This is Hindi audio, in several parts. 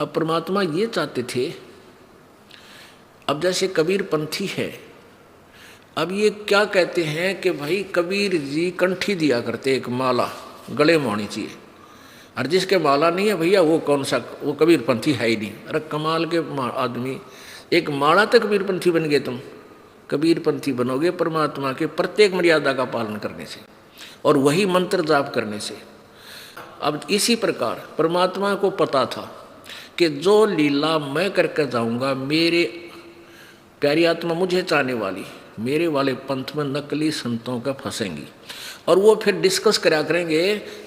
अब परमात्मा ये चाहते थे, अब जैसे कबीर पंथी है, अब ये क्या कहते हैं कि भाई कबीर जी कंठी दिया करते, एक माला गले में होनी चाहिए, और जिसके माला नहीं है भैया वो कौन सा, वो कबीर पंथी है ही नहीं। अरे कमाल के आदमी, एक माला तक कबीर पंथी बन गए तुम। कबीर पंथी बनोगे परमात्मा के प्रत्येक मर्यादा का पालन करने से और वही मंत्र जाप करने से। अब इसी प्रकार परमात्मा को पता था कि जो लीला मैं करके जाऊंगा, मेरे प्यारी आत्मा मुझे चाहने वाली मेरे वाले पंथ में नकली संतों का फंसेंगी, और वो फिर डिस्कस करा करेंगे।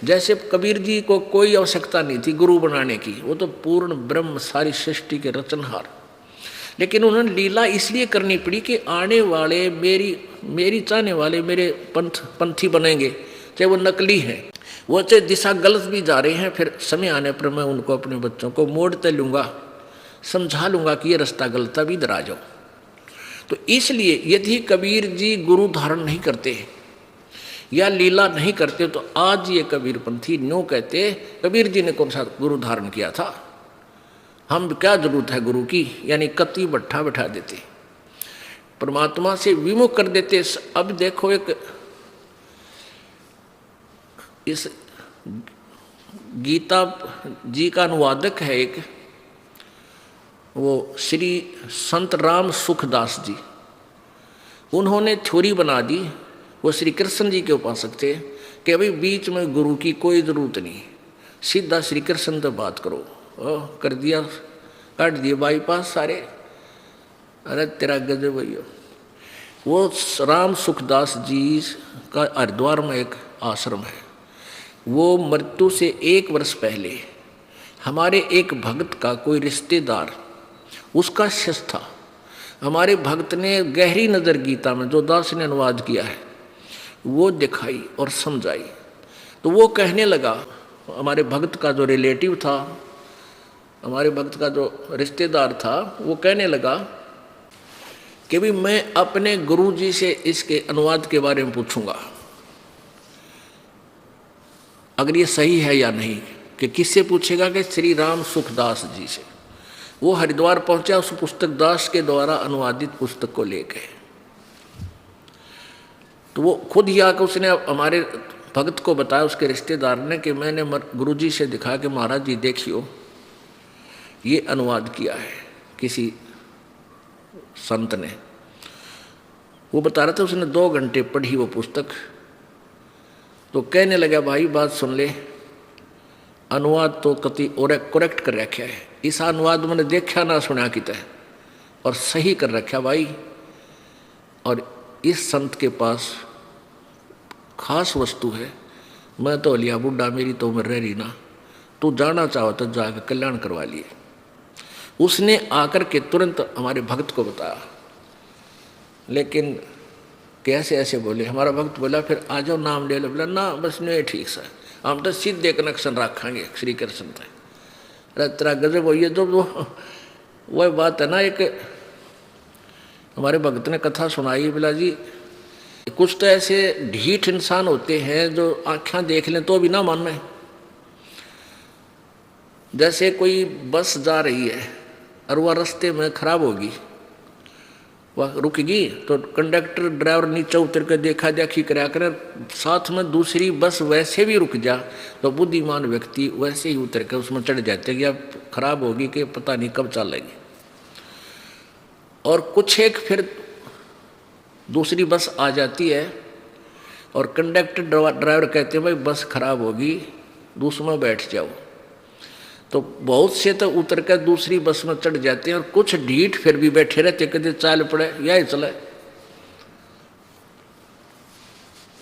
जैसे कबीर जी को कोई आवश्यकता नहीं थी गुरु बनाने की, वो तो पूर्ण ब्रह्म सारी सृष्टि के रचनहार, लेकिन उन्होंने लीला इसलिए करनी पड़ी कि आने वाले मेरी चाहने वाले मेरे पंथी बनेंगे, चाहे वो नकली हैं, वो चाहे दिशा गलत भी जा रहे हैं, फिर समय आने पर मैं उनको अपने बच्चों को मोड़ते लूँगा, समझा लूँगा कि ये रास्ता गलत है, भी इधर आ जाओ। तो इसलिए यदि कबीर जी गुरु धारण नहीं करते या लीला नहीं करते तो आज ये कबीर पंथी न्यों कहते कबीर जी ने कौन सा गुरु धारण किया था, हम क्या जरूरत है गुरु की, यानी कत्ती बट्ठा बैठा देते, परमात्मा से विमुख कर देते। अब देखो, एक इस गीता जी का अनुवादक है एक, वो श्री संत राम सुखदास जी, उन्होंने थ्योरी बना दी, वो श्री कृष्ण जी के उपासक थे, कि अभी बीच में गुरु की कोई ज़रूरत नहीं, सीधा श्री कृष्ण से बात करो। कर दिया, काट दिए बाईपास सारे। अरे तेरा गजब भैया। वो राम सुखदास जी का हरिद्वार में एक आश्रम है, वो मृत्यु से 1 वर्ष पहले हमारे एक भक्त का कोई रिश्तेदार उसका शिष्य था। हमारे भक्त ने गहरी नज़र गीता में जो दास ने अनुवाद किया है वो दिखाई और समझाई। तो वो कहने लगा, हमारे भक्त का जो रिलेटिव था, हमारे भक्त का जो रिश्तेदार था, वो कहने लगा कि भी मैं अपने गुरु जी से इसके अनुवाद के बारे में पूछूंगा अगर ये सही है या नहीं। कि किससे पूछेगा? कि श्री राम सुखदास जी से। वो हरिद्वार पहुंचा उस पुस्तक दास के द्वारा अनुवादित पुस्तक को लेकर। तो वो खुद ही आकर उसने हमारे भक्त को बताया, उसके रिश्तेदार ने, कि मैंने गुरु जी से दिखा कि महाराज जी देखियो ये अनुवाद किया है किसी संत ने। वो बता रहा था उसने 2 घंटे पढ़ी वो पुस्तक। तो कहने लगा, भाई बात सुन ले, अनुवाद तो कति और करेक्ट कर रखा है, इस अनुवाद मैंने देखा ना सुना किता है, और सही कर रखा भाई। और इस संत के पास खास वस्तु है, मैं तो लिया बुढ़ा, मेरी तो उम्र रह रही ना, तू जाना चाहो तो जाकर कल्याण करवा लिए। उसने आकर के तुरंत हमारे भक्त को बताया, लेकिन कैसे ऐसे बोले। हमारा भक्त बोला, फिर आ जाओ नाम ले लो। बोला ना बस नहीं ठीक सा, हम तो सीधे कनेक्शन रखेंगे श्री कृष्ण तक। अरे तेरा गजब हो, ये जो वह बात है ना, एक हमारे भक्त ने कथा सुनाई। बोला जी कुछ तो ऐसे ढीठ इंसान होते हैं जो आँखें देख लें तो भी ना माने। जैसे कोई बस जा रही है और वह रास्ते में खराब होगी, वह रुकेगी तो कंडक्टर ड्राइवर नीचे उतर कर देखा देखी कराया करे, साथ में दूसरी बस वैसे भी रुक जा तो बुद्धिमान व्यक्ति वैसे ही उतर कर उसमें चढ़ जाते कि अब खराब होगी कि पता नहीं कब चलेगी। और कुछ एक फिर दूसरी बस आ जाती है और कंडक्टर ड्राइवर कहते हैं भाई बस खराब होगी, दूसरे में बैठ जाओ। तो बहुत से तो उतर कर दूसरी बस में चढ़ जाते हैं, और कुछ ढीठ फिर भी बैठे रहते, कदे चाल पड़े यही चले।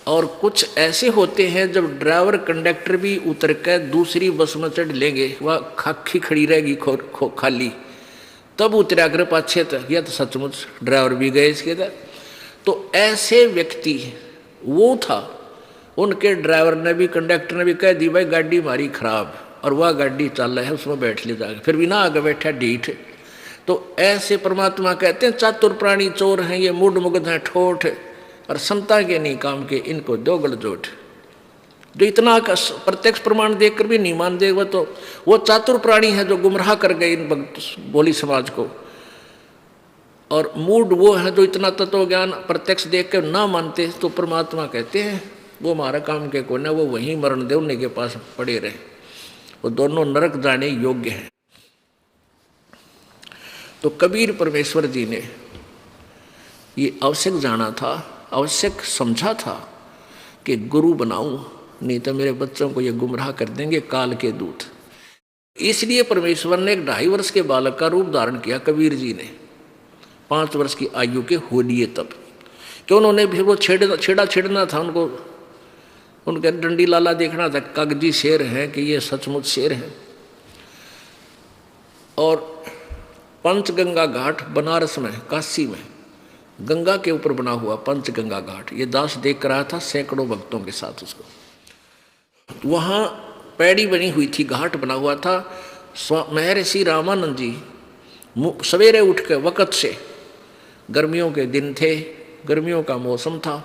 और कुछ ऐसे होते हैं जब ड्राइवर कंडक्टर भी उतर कर दूसरी बस में चढ़ लेंगे, वह खाकी खड़ी रहेगी खाली, तब उतरा कर पाछे तक, यह तो सचमुच ड्राइवर भी गए इसके तक। तो ऐसे व्यक्ति वो था, उनके ड्राइवर ने भी कंडक्टर ने भी कह दी भाई गाड़ी हमारी खराब, और वह गाड़ी चल रहा है उसमें बैठ ले जाकर, फिर भी ना आगे बैठा ढीठ। तो ऐसे परमात्मा कहते हैं चातुर प्राणी चोर हैं, ये मूड मुग्ध हैं ठोठ, और संता के नहीं काम के, इनको दो गलजोट। जो इतना प्रत्यक्ष प्रमाण देखकर भी नहीं मान दे, वो चातुर प्राणी है जो गुमराह कर गए इन बोली समाज को। और मूड वो है जो इतना तत्व ज्ञान प्रत्यक्ष देख कर ना मानते, तो परमात्मा कहते हैं वो हमारा काम के कोने, वो वहीं मरण दे, उन्हीं के पास पड़े रहे, वो दोनों नरक जाने योग्य हैं। तो कबीर परमेश्वर जी ने ये आवश्यक जाना था, आवश्यक समझा था कि गुरु बनाऊं, नहीं तो मेरे बच्चों को ये गुमराह कर देंगे काल के दूत। इसलिए परमेश्वर ने एक 2.5 वर्ष के बालक का रूप धारण किया कबीर जी ने, 5 वर्ष की आयु के हो लिए तब, कि उन्होंने फिर वो छेड़ना था उनको, उनके डंडी लाला देखना था, कागजी शेर है कि ये सचमुच शेर है। और पंचगंगा घाट बनारस में, काशी में गंगा के ऊपर बना हुआ पंचगंगा घाट, ये दास देख कर आया था सैकड़ों भक्तों के साथ उसको। वहाँ पैड़ी बनी हुई थी, घाट बना हुआ था। महर्षि रामानंद जी सवेरे उठ के वक़्त से, गर्मियों के दिन थे, गर्मियों का मौसम था,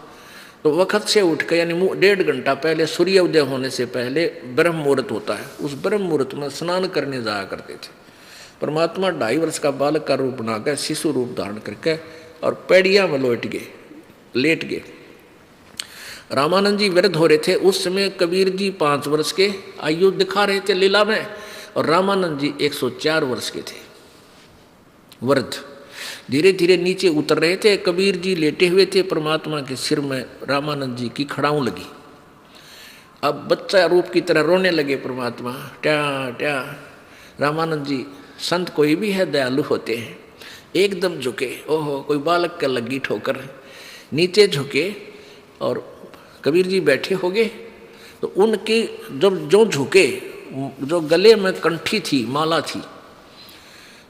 तो वक़्त से उठ के यानी 1.5 घंटा पहले, सूर्य उदय होने से पहले ब्रह्म मुहूर्त होता है, उस ब्रह्म मुहूर्त में स्नान करने जाया करते थे। परमात्मा 2.5 वर्ष का बालक का रूप बनाकर, शिशु रूप धारण करके, और पैड़िया में लेट गए। रामानंद जी वृद्ध हो रहे थे उस समय, कबीर जी 5 वर्ष के आयु दिखा रहे थे लीला में, और रामानंद जी 104 वर्ष के थे वृद्ध। धीरे धीरे नीचे उतर रहे थे, कबीर जी लेटे हुए थे, परमात्मा के सिर में रामानंद जी की खड़ाऊं लगी। अब बच्चा रूप की तरह रोने लगे परमात्मा, ट्या ट्या। रामानंद जी, संत कोई भी है दयालु होते हैं, एकदम झुके, ओहो कोई बालक का लगी ठोकर, नीचे झुके, और कबीर जी बैठे हो गए। तो उनकी जब जो झुके, जो गले में कंठी थी, माला थी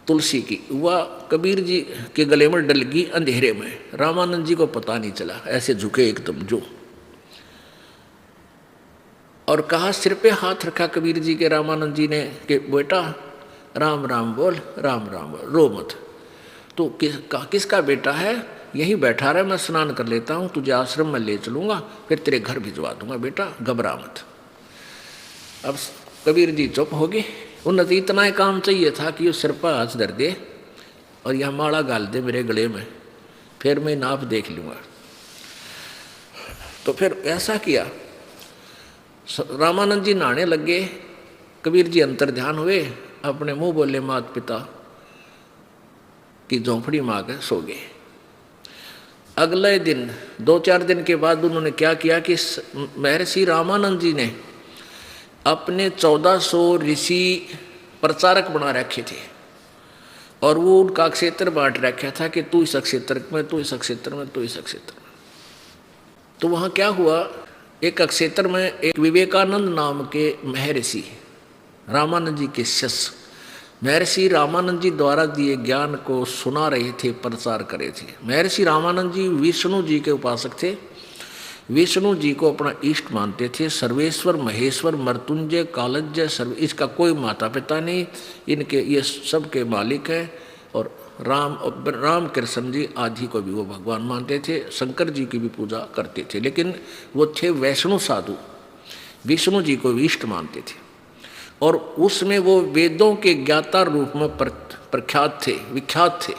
तुलसी की, वह कबीर जी के गले में डल गई अंधेरे में। रामानंद जी को पता नहीं चला, ऐसे झुके एकदम जो, और कहा, सिर पे हाथ रखा कबीर जी के रामानंद जी ने कि बेटा राम राम बोल, राम राम बोल, रो मत। तो किसका बेटा है? यहीं बैठा रहे, मैं स्नान कर लेता हूँ, तुझे आश्रम में ले चलूँगा, फिर तेरे घर भिजवा दूंगा, बेटा घबरा मत। अब कबीर जी चुप हो गए। उन्हें तो इतना ही काम चाहिए था कि उस सिर पर हाथ धर दे और यह माला गाल दे मेरे गले में, फिर मैं नाप देख लूँगा। तो फिर ऐसा किया। रामानंद जी नहाने लग गए, कबीर जी अंतर ध्यान हुए, अपने मुंह बोले माता पिता की झोंपड़ी में आकर सो गए। अगले दिन 2-4 दिन के बाद उन्होंने क्या किया कि महर्षि रामानंद जी ने अपने 1400 ऋषि प्रचारक बना रखे थे, और वो उनका क्षेत्र बांट रखा था कि तू इस क्षेत्र में, तू इस क्षेत्र में, तू इस क्षेत्र में। तो वहाँ क्या हुआ, एक क्षेत्र में एक विवेकानंद नाम के महर्षि, रामानंद जी के शिष्य, महर्षि रामानंद जी द्वारा दिए ज्ञान को सुना रहे थे, प्रचार कर रहे थे। महर्षि रामानंद जी विष्णु जी के उपासक थे, विष्णु जी को अपना इष्ट मानते थे। सर्वेश्वर, महेश्वर, मृत्युंजय, कालज्य, सर्व, इसका कोई माता पिता नहीं, इनके ये सब के मालिक हैं। और राम कृष्ण जी आदि को भी वो भगवान मानते थे, शंकर जी की भी पूजा करते थे, लेकिन वो थे वैष्णव साधु, विष्णु जी को इष्ट मानते थे। और उसमें वो वेदों के ज्ञाता रूप में प्रख्यात थे, विख्यात थे,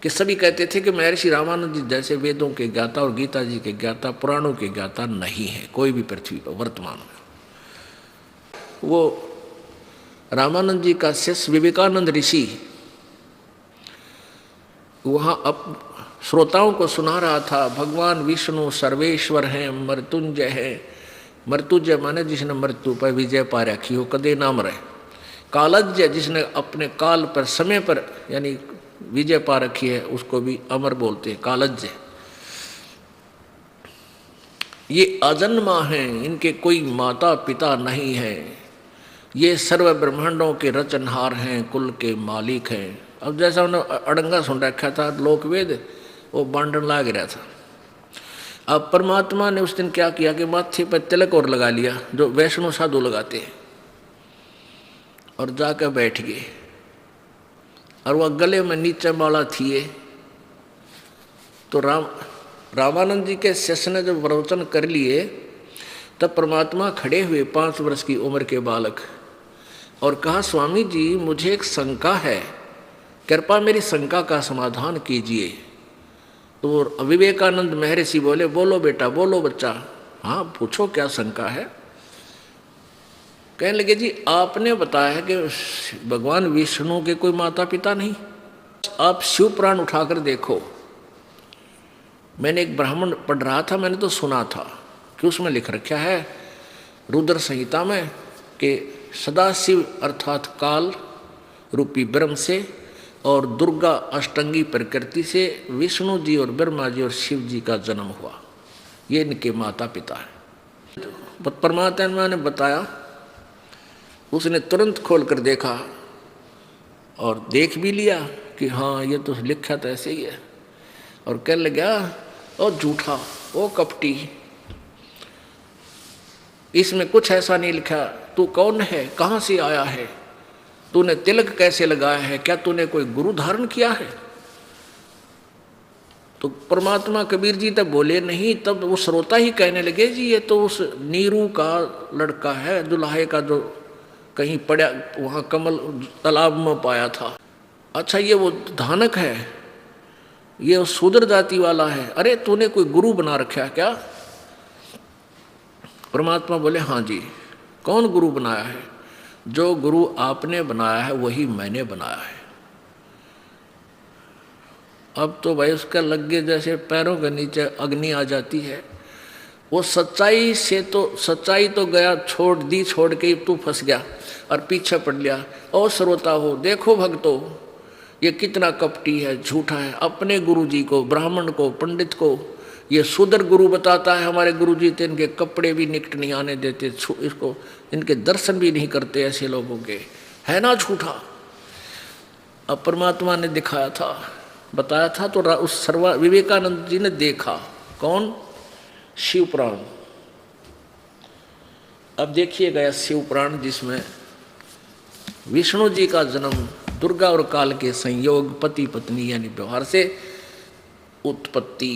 कि सभी कहते थे कि महर्षि रामानंद जी जैसे वेदों के ज्ञाता और गीता जी के ज्ञाता, पुराणों के ज्ञाता नहीं है कोई भी पृथ्वी पर वर्तमान में। वो रामानंद जी का शिष्य विवेकानंद ऋषि वहाँ अब श्रोताओं को सुना रहा था, भगवान विष्णु सर्वेश्वर हैं, मृत्युंजय है। मृत्युंजय माने जिसने मृत्यु पर विजय पा रखी हो, कदे ना मरे। कालज्य जिसने अपने काल पर, समय पर यानी विजय पा रखी है, उसको भी अमर बोलते हैं, कालज्य। ये अजन्मा हैं, इनके कोई माता पिता नहीं है, ये सर्व ब्रह्मांडों के रचनहार हैं, कुल के मालिक हैं। अब जैसा उन्होंने अड़ंगा सुन रखा था लोकवेद, वो बांटन लाग रहा था। अब परमात्मा ने उस दिन क्या किया कि माथे पर तिलक और लगा लिया, जो वैष्णव साधु लगाते हैं, और जाकर बैठ गए। और वह गले में नीचे माला थी। तो रामानंद जी के शिष्य ने जब प्रवचन कर लिए, तब परमात्मा खड़े हुए 5 वर्ष की उम्र के बालक और कहा, स्वामी जी मुझे एक शंका है, कृपा मेरी शंका का समाधान कीजिए। तो विवेकानंद महर्षि बोले, बोलो बेटा, बोलो बच्चा, हाँ पूछो क्या शंका है। कहने लगे, जी आपने बताया कि भगवान विष्णु के कोई माता पिता नहीं, आप शिव पुराण उठाकर देखो। मैंने एक ब्राह्मण पढ़ रहा था, मैंने तो सुना था कि उसमें लिख रखा है रुद्र संहिता में कि सदाशिव अर्थात काल रूपी ब्रह्म से और दुर्गा अष्टंगी प्रकृति से विष्णु जी और ब्रह्मा जी और शिव जी का जन्म हुआ, ये इनके माता पिता है। परमात्मा ने बताया, उसने तुरंत खोल कर देखा और देख भी लिया कि हाँ ये तो लिखा तो ऐसे ही है, और कहने लगा, ओ झूठा, ओ कपटी, इसमें कुछ ऐसा नहीं लिखा, तू कौन है, कहाँ से आया है, तूने तिलक कैसे लगाया है, क्या तूने कोई गुरु धारण किया है। तो परमात्मा कबीर जी तब बोले नहीं, तब वो श्रोता ही कहने लगे, जी ये तो उस नीरू का लड़का है, दुल्हे का जो कहीं पड़ा वहाँ कमल तालाब में पाया था। अच्छा ये वो धानक है, ये शूद्र जाति वाला है, अरे तूने कोई गुरु बना रखा है क्या। परमात्मा बोले, हाँ जी। कौन गुरु बनाया है, जो गुरु आपने बनाया है वही मैंने बनाया है। अब तो भाई उसका लगे जैसे पैरों के नीचे अग्नि आ जाती है। वो सच्चाई से तो, सच्चाई तो गया छोड़ के तू फंस गया और पीछे पड़ लिया। और श्रोता हो, देखो भक्तों, ये कितना कपटी है, झूठा है, अपने गुरु जी को, ब्राह्मण को, पंडित को ये शूद्र गुरु बताता है। हमारे गुरु जी तो इनके कपड़े भी निकट नहीं आने देते, इसको इनके दर्शन भी नहीं करते ऐसे लोगों के, है ना झूठा। अब परमात्मा ने दिखाया था, बताया था, तो उस विवेकानंद जी ने देखा। कौन, शिव पुराण। अब देखिएगा यह शिव पुराण जिसमें विष्णु जी का जन्म दुर्गा और काल के संयोग, पति पत्नी यानी व्यवहार से उत्पत्ति,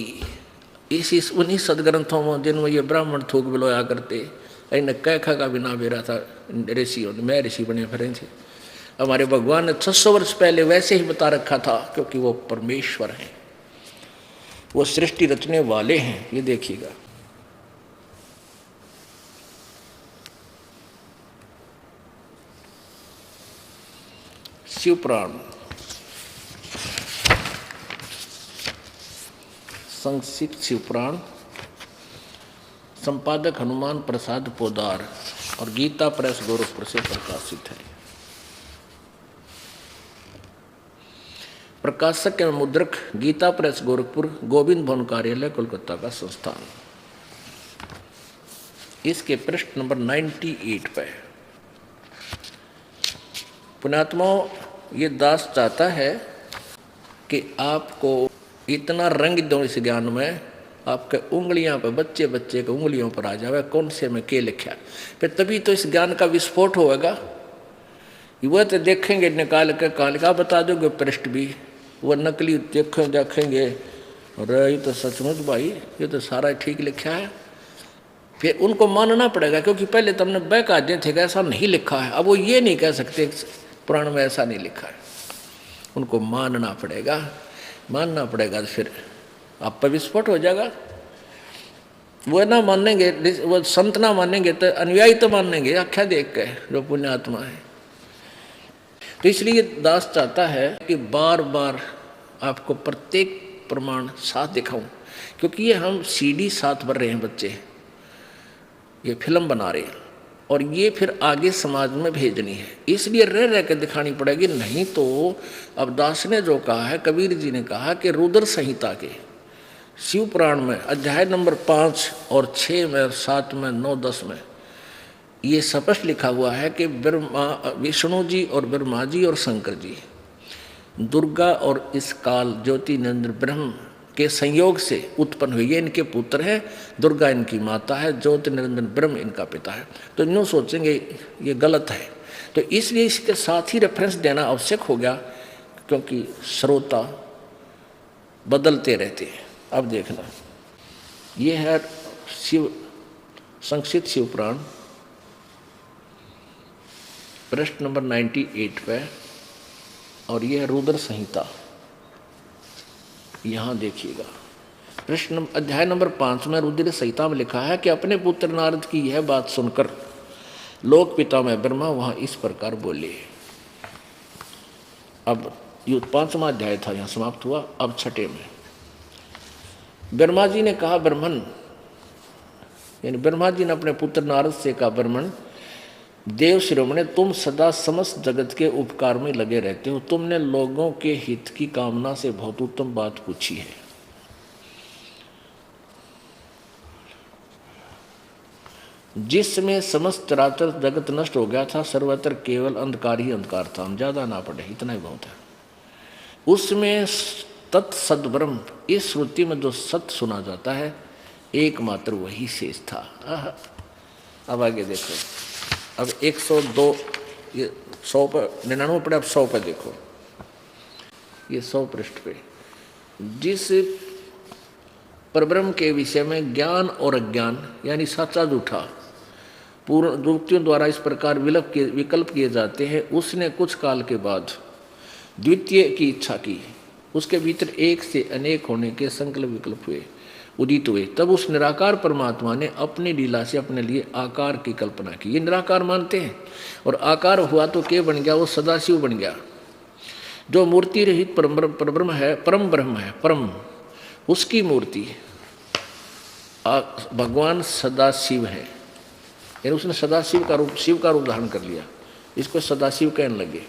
उन्हीं सदग्रंथों में जिनमें ये ब्राह्मण थूक बिलोया करते, इन्हें कैखा का बिना बेरा था ऋषियों ने, मैं ऋषि बने फिरे थे। हमारे भगवान ने 600 वर्ष पहले वैसे ही बता रखा था, क्योंकि वो परमेश्वर हैं, वो सृष्टि रचने वाले हैं। ये देखिएगा, शिव पुराण संक्षिप्त शिव पुराण, संपादक हनुमान प्रसाद पोदार और गीता प्रेस गोरखपुर से प्रकाशित है। प्रकाशक एवं मुद्रक गीता प्रेस गोरखपुर, गोविंद भवन कार्यालय कोलकाता का संस्थान। इसके पृष्ठ नंबर 98 पे पुण्यात्माओं, ये दास चाहता है कि आपको इतना रंग दो इस ज्ञान में, आपके उंगलियां पर, बच्चे के उंगलियों पर आ जावे कौन से में के लिखा, फिर तभी तो इस ज्ञान का विस्फोट होगा। वह तो देखेंगे निकाल के काल का बता दोगे पृष्ठ भी, वह नकली देखेंगे, अरे ये तो सचमुच भाई ये तो सारा ठीक लिखा है, फिर उनको मानना पड़ेगा, क्योंकि पहले तुमने बहका दिए थे कि ऐसा नहीं लिखा है। अब वो ये नहीं कह सकते पुराण में ऐसा नहीं लिखा है, उनको मानना पड़ेगा। तो फिर आप पर विस्फोट हो जाएगा। वो ना मानेंगे, वो संत ना मानेंगे तो अनुयायी तो मानेंगे आख्या देख के, जो पुण्यात्मा है। तो इसलिए दास चाहता है कि बार बार आपको प्रत्येक प्रमाण साथ दिखाऊं, क्योंकि ये हम सीडी साथ भर रहे हैं बच्चे, ये फिल्म बना रहे हैं और ये फिर आगे समाज में भेजनी है, इसलिए रह रह के दिखानी पड़ेगी। नहीं तो अब दास ने जो कहा है, कबीर जी ने कहा कि रुद्र संहिता के शिव पुराण में अध्याय नंबर 5 और 6 में और 7 में 9, 10 में ये स्पष्ट लिखा हुआ है कि विष्णु जी और ब्रह्मा जी और शंकर जी, दुर्गा और इस काल ज्योति नरेंद्र ब्रह्म के संयोग से उत्पन्न हुई, ये इनके पुत्र हैं, दुर्गा इनकी माता है, ज्योति निरंजन ब्रह्म इनका पिता है। तो यूँ सोचेंगे ये गलत है, तो इसलिए इसके साथ ही रेफरेंस देना आवश्यक हो गया, क्योंकि श्रोता बदलते रहते हैं। अब देखना, ये है शिव संक्षिप्त शिवपुराण प्रश्न नंबर 98 पे, और यह रुद्र संहिता। यहाँ देखिएगा प्रश्न अध्याय नंबर 5 में रुद्र संहिता में लिखा है कि अपने पुत्र नारद की यह बात सुनकर लोक पिता में ब्रह्मा वहाँ इस प्रकार बोले। अब ये 5वां अध्याय था, यहाँ समाप्त हुआ। अब 6 में ब्रह्मा जी ने कहा, ब्रह्मन यानी ब्रह्मा जी ने अपने पुत्र नारद से कहा, ब्रह्मन देव शिरोमणि, तुम सदा समस्त जगत के उपकार में लगे रहते हो। तुमने लोगों के हित की कामना से बहुत उत्तम बात पूछी है। जिसमें समस्त चराचर जगत नष्ट हो गया था, सर्वत्र केवल अंधकार ही अंधकार था। हम ज्यादा ना पढ़े, इतना ही बहुत है। उसमें तत्सद ब्रह्म, इस श्रुति में जो सत्य सुना जाता है, एकमात्र वही शेष था। अब आगे देखो, अब 102 ये 100 पर 99 पढ़े, अब 100 पर देखो, ये 100 पृष्ठ पे। जिस परब्रह्म के विषय में ज्ञान और अज्ञान यानी सच्चा झूठा पूर्ण युक्तियों द्वारा इस प्रकार विकल्प किए जाते हैं, उसने कुछ काल के बाद द्वितीय की इच्छा की। उसके भीतर एक से अनेक होने के संकल्प विकल्प हुए, उदित हुए। तब उस निराकार परमात्मा ने अपनी लीला से अपने लिए आकार की कल्पना की। ये निराकार मानते हैं, और आकार हुआ तो क्या बन गया? वो सदाशिव बन गया, जो मूर्ति रहित परब्रह्म है, परम ब्रह्म है, परम उसकी मूर्ति भगवान सदाशिव है। यानी उसने सदाशिव का रूप, शिव का रूप धारण कर लिया, इसको सदाशिव कहने लगे।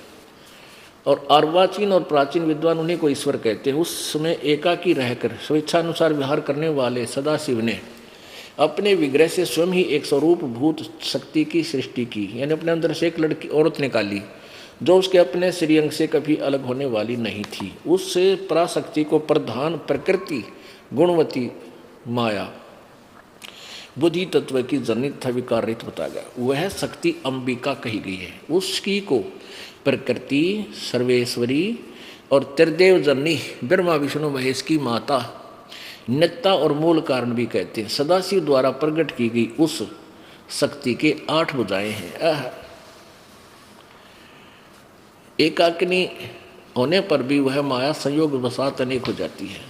और अर्वाचीन और प्राचीन विद्वान उन्हीं को ईश्वर कहते हैं। उस समय एकाकी रहकर स्वेच्छानुसार विहार करने वाले सदाशिव ने अपने विग्रह से स्वयं ही एक स्वरूप भूत शक्ति की सृष्टि की। यानी अपने अंदर से एक लड़की औरत निकाली, जो उसके अपने श्रीअंग से कभी अलग होने वाली नहीं थी। उस पराशक्ति को प्रधान प्रकृति गुणवती माया बुद्धि तत्व की जनित विकार रहित बताया गया। वह शक्ति अंबिका कही गई है। उसकी को प्रकृति सर्वेश्वरी और त्रिदेव जननी ब्रह्मा विष्णु महेश की माता नित्ता और मूल कारण भी कहते हैं। सदाशिव द्वारा प्रकट की गई उस शक्ति के 8 भुजाएं हैं। एकाकिनी होने पर भी वह माया संयोग वसात अनेक हो जाती है।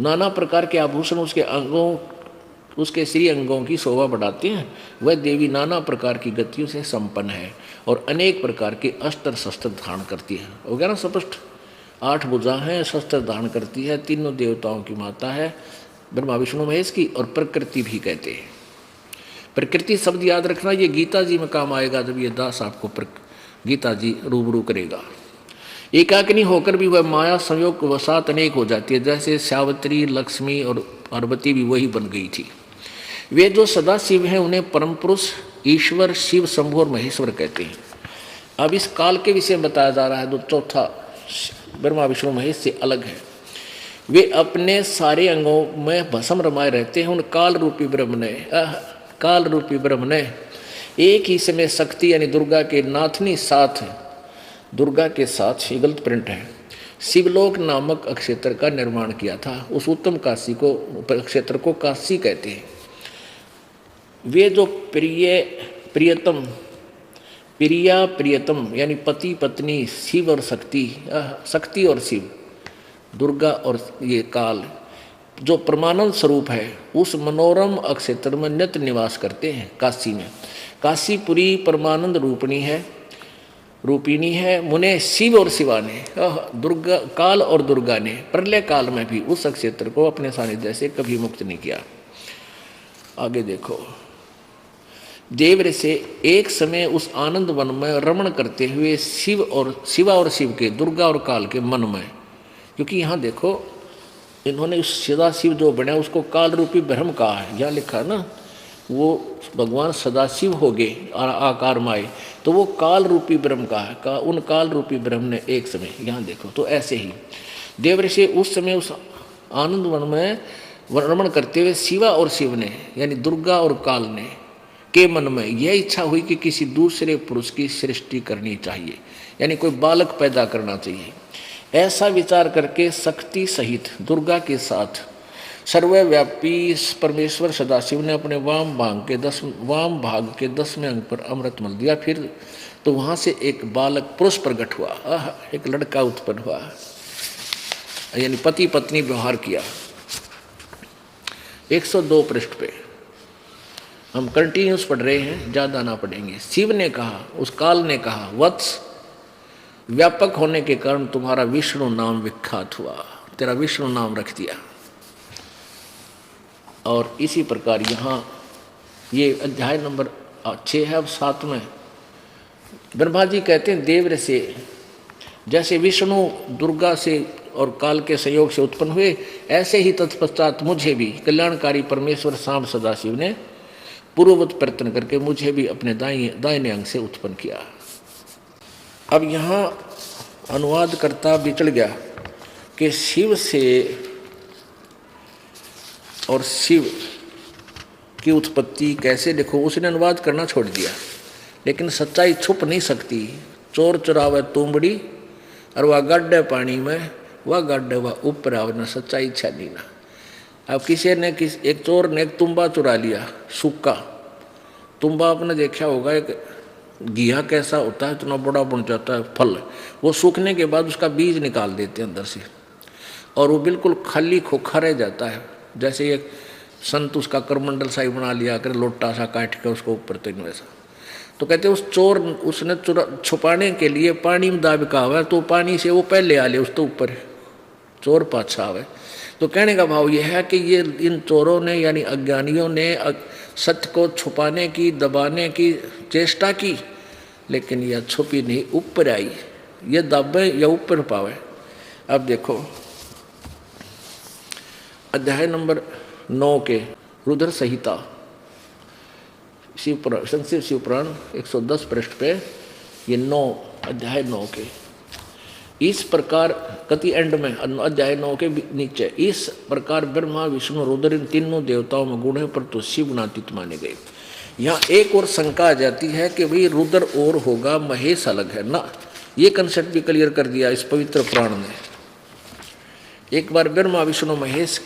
नाना प्रकार के आभूषण उसके श्री अंगों की शोभा बढ़ाते हैं। वह देवी नाना प्रकार की गतियों से संपन्न है और अनेक प्रकार के अस्त्र शस्त्र धारण करती है। हो गया ना स्पष्ट? 8 भुजा हैं, शस्त्र धारण करती है, तीनों देवताओं की माता है, ब्रह्मा विष्णु महेश की, और प्रकृति भी कहते हैं। प्रकृति शब्द याद रखना, ये गीता जी में काम आएगा जब ये दास आपको गीता जी रूबरू करेगा। एकाकिनी होकर भी वह माया संयोग वसात अनेक हो जाती है। जैसे सावित्री, लक्ष्मी और पार्वती भी वही बन गई थी। वे जो सदा शिव हैं उन्हें परम पुरुष ईश्वर शिव शंभु और महेश्वर कहते हैं। अब इस काल के विषय में बताया जा रहा है, जो चौथा ब्रह्मा विष्णु महेश से अलग है। वे अपने सारे अंगों में भस्म रमाए रहते हैं। उन काल रूपी ब्रह्म ने एक ही समय शक्ति यानी दुर्गा के नाथनी साथ, दुर्गा के साथ, ये गलत प्रिंट है, शिवलोक नामक अक्षेत्र का निर्माण किया था। उस उत्तम काशी को, क्षेत्र को काशी कहते हैं। वे जो प्रियतम यानी पति पत्नी शिव और शक्ति और शिव, दुर्गा और ये काल जो परमानंद स्वरूप है, उस मनोरम अक्षेत्र में नित्य निवास करते हैं। काशी में काशीपुरी परमानंद रूपिणी है। मुने शिव और शिवा ने, दुर्गा काल और दुर्गा ने प्रलय काल में भी उस क्षेत्र को अपने सानिध्य से कभी मुक्त नहीं किया। आगे देखो, देव से एक समय उस आनंद वन में रमण करते हुए शिवा और शिव के, दुर्गा और काल के मन में, क्योंकि यहाँ देखो इन्होंने उस सदाशिव जो बना उसको काल रूपी ब्रह्म कहा है। यहाँ लिखा है ना, वो भगवान सदाशिव हो गए आकार माए, तो वो काल रूपी ब्रह्म का उन काल रूपी ब्रह्म ने एक समय, यहाँ देखो तो ऐसे ही देव से उस समय उस आनंद वन में रमण करते हुए शिवा और शिव ने यानी दुर्गा और काल ने के मन में यह इच्छा हुई कि किसी दूसरे पुरुष की सृष्टि करनी चाहिए, यानी कोई बालक पैदा करना चाहिए। ऐसा विचार करके शक्ति सहित दुर्गा के साथ सर्वव्यापी परमेश्वर सदाशिव ने अपने वाम भाग के 10वें अंग पर अमृत मल दिया। फिर तो वहां से एक बालक पुरुष प्रकट हुआ, एक लड़का उत्पन्न हुआ, यानी पति पत्नी व्यवहार किया। 102 पृष्ठ पे हम कंटिन्यूस पढ़ रहे हैं, ज्यादा ना पढ़ेंगे। शिव ने कहा, उस काल ने कहा, वत्स, व्यापक होने के कारण तुम्हारा विष्णु नाम विख्यात हुआ, तेरा विष्णु नाम रख दिया। और इसी प्रकार यहाँ ये अध्याय नंबर 6 है। अब 7 में ब्रह्मा जी कहते हैं, देव से जैसे विष्णु दुर्गा से और काल के संयोग से उत्पन्न हुए, ऐसे ही तत्पश्चात मुझे भी कल्याणकारी परमेश्वर सांब सदाशिव ने पूर्ववत प्रयत्न करके मुझे भी अपने दाहिने अंग से उत्पन्न किया। अब यहाँ अनुवाद करता बिचड़ गया कि शिव से और शिव की उत्पत्ति कैसे, देखो उसने अनुवाद करना छोड़ दिया। लेकिन सच्चाई छुप नहीं सकती। चोर चुरावे तुमड़ी और वह गड्ढे पानी में, वह गड्ढे वह ऊपर आवे ना, सच्चाई छानी ना। अब एक चोर ने एक तुम्बा चुरा लिया, सूखा तुम्बा। आपने देखा होगा एक घिया कैसा होता है, इतना बड़ा बन जाता है फल। वो सूखने के बाद उसका बीज निकाल देते हैं अंदर से, और वो बिल्कुल खाली खोखा रह जाता है। जैसे एक संत उसका करमंडल सा ही बना लिया कर, लोटा सा काट के उसको ऊपर तक वैसा। तो कहते उस चोर उसने छुपाने के लिए पानी में दाबिका हुआ, तो पानी से वो पहले आ ले, उस तो ऊपर चोर पाछा आवे। तो कहने का भाव यह है कि ये इन चोरों ने यानी अज्ञानियों ने सत्य को छुपाने की, दबाने की चेष्टा की, लेकिन यह छुपी नहीं, ऊपर आई। ये दबे या ऊपर पावे। अब देखो अध्याय नंबर 9 के रुद्र संहिता, संक्षिप्त शिवपुराण 110 पृष्ठ पे, ये 9 अध्याय 9 के इस प्रकार कति एंड में अध्याय 9 के नीचे, इस प्रकार ब्रह्मा विष्णु रुद्र इन तीनों देवताओं में गुण है, पर तो शिव गुणातीत माने गए। यहाँ एक और शंका आ जाती है कि भाई रुद्र और होगा, महेश अलग है ना। ये कंसेप्ट भी क्लियर कर दिया इस पवित्र पुराण ने। एक बार ब्रह्मा विष्णु महेश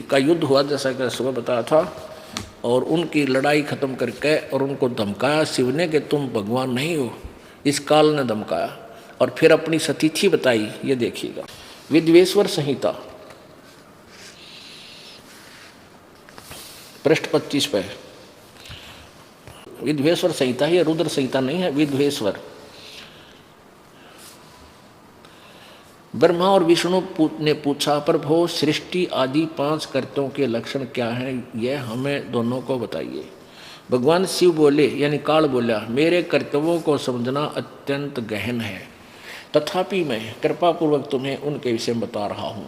का युद्ध हुआ, जैसा कि सुबह बताया था, और उनकी लड़ाई खत्म करके और उनको धमकाया शिव ने कि तुम भगवान नहीं हो। इस काल ने धमकाया और फिर अपनी सतीथि बताई। ये देखिएगा विद्वेश्वर संहिता पृष्ठ 25 पे, विद्वेश्वर संहिता है, रुद्र संहिता नहीं है, विद्वेश्वर। ब्रह्मा और विष्णु ने पूछा, प्रभो सृष्टि आदि 5 कर्तों के लक्षण क्या हैं, यह हमें दोनों को बताइए। भगवान शिव बोले, यानी काल बोला, मेरे कर्तव्यों को समझना अत्यंत गहन है, तथापि मैं कृपापूर्वक तुम्हें उनके विषय में बता रहा हूँ।